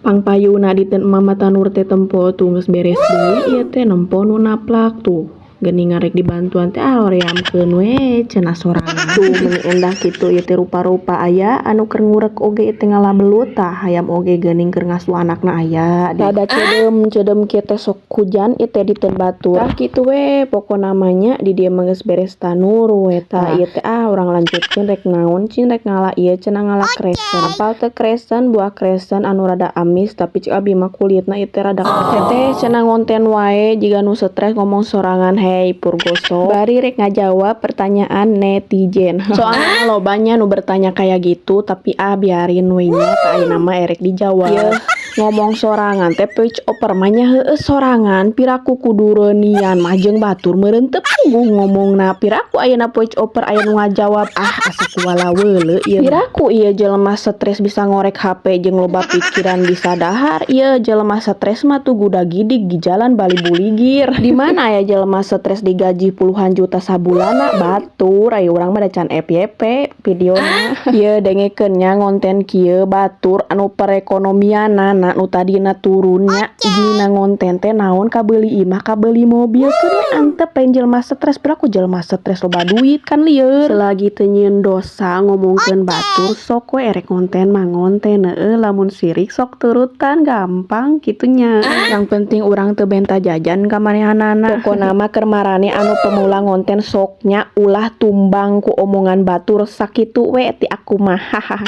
Pangpayuna diteun mama tanur teh tempo tuh geus beres deui ieu teh nempo nu naplak tuh. Geuning ngarek dibantuan teh horeamkeun we cenah sorangan. Tuh meuni endah kitu ieu teh rupa-rupa aya anu keur ngurek oge teh ngalabelut tah hayam oge geuning keur ngasuh anakna aya. Rada cedem kieu teh sok hujan ieu teh diteun batur. Tah kitu we pokona mah nya di dieu mah geus beres tanur we tah ieu teh urang lanjutkeun rek naon cing rek ngala ieu cenah ngala kresen. Apal teu kresen buah kresen anu rada amis tapi cik abi mah kulitna ieu teh rada teteh cenah ngonten wae jiga nu stres ngomong sorangan hei Purgoso. Bari rek ngajawab pertanyaan netizen. Soalnya lobanya nu bertanya kayak gitu tapi biarin we nya tah ayeuna mah erek dijawab. Ieu ngomong sorangan teh voice over mah nya heueuh sorangan piraku kudu reunian mah jeung batur meureun teu panggung ngomongna piraku ayeuna voice over aya nu ngajawab asa kuala weuleu ieu. Piraku ieu jelema stres bisa ngorek HP jeung loba pikiran bisa dahar ieu jelema stres mah tuh guda gidig di jalan bali buligir. Di mana aya jelema stres digaji puluhan juta sabulana batur aya urang mah da can FYP videona. Ieu dengekeun nya ngonten kieu batur anu perekonomianna nu tadina turunnya gina ngonten teh naon kabeuli imah kabeuli mobil keur antep lain jelema stres piraku jelema stres loba duit kan lieur. Selagi teu nyieun dosa ngomongkeun batur sok we erek ngonten mah ngonten heueuh lamun sirik sok turutan gampang kitu nya. Yang penting urang teu benta jajan ka manehanana. Pokona mah keur marane anu pemula ngonten sok nya ulah tumbang ku omongan batur sakitu we ti aku mah. Hahaha.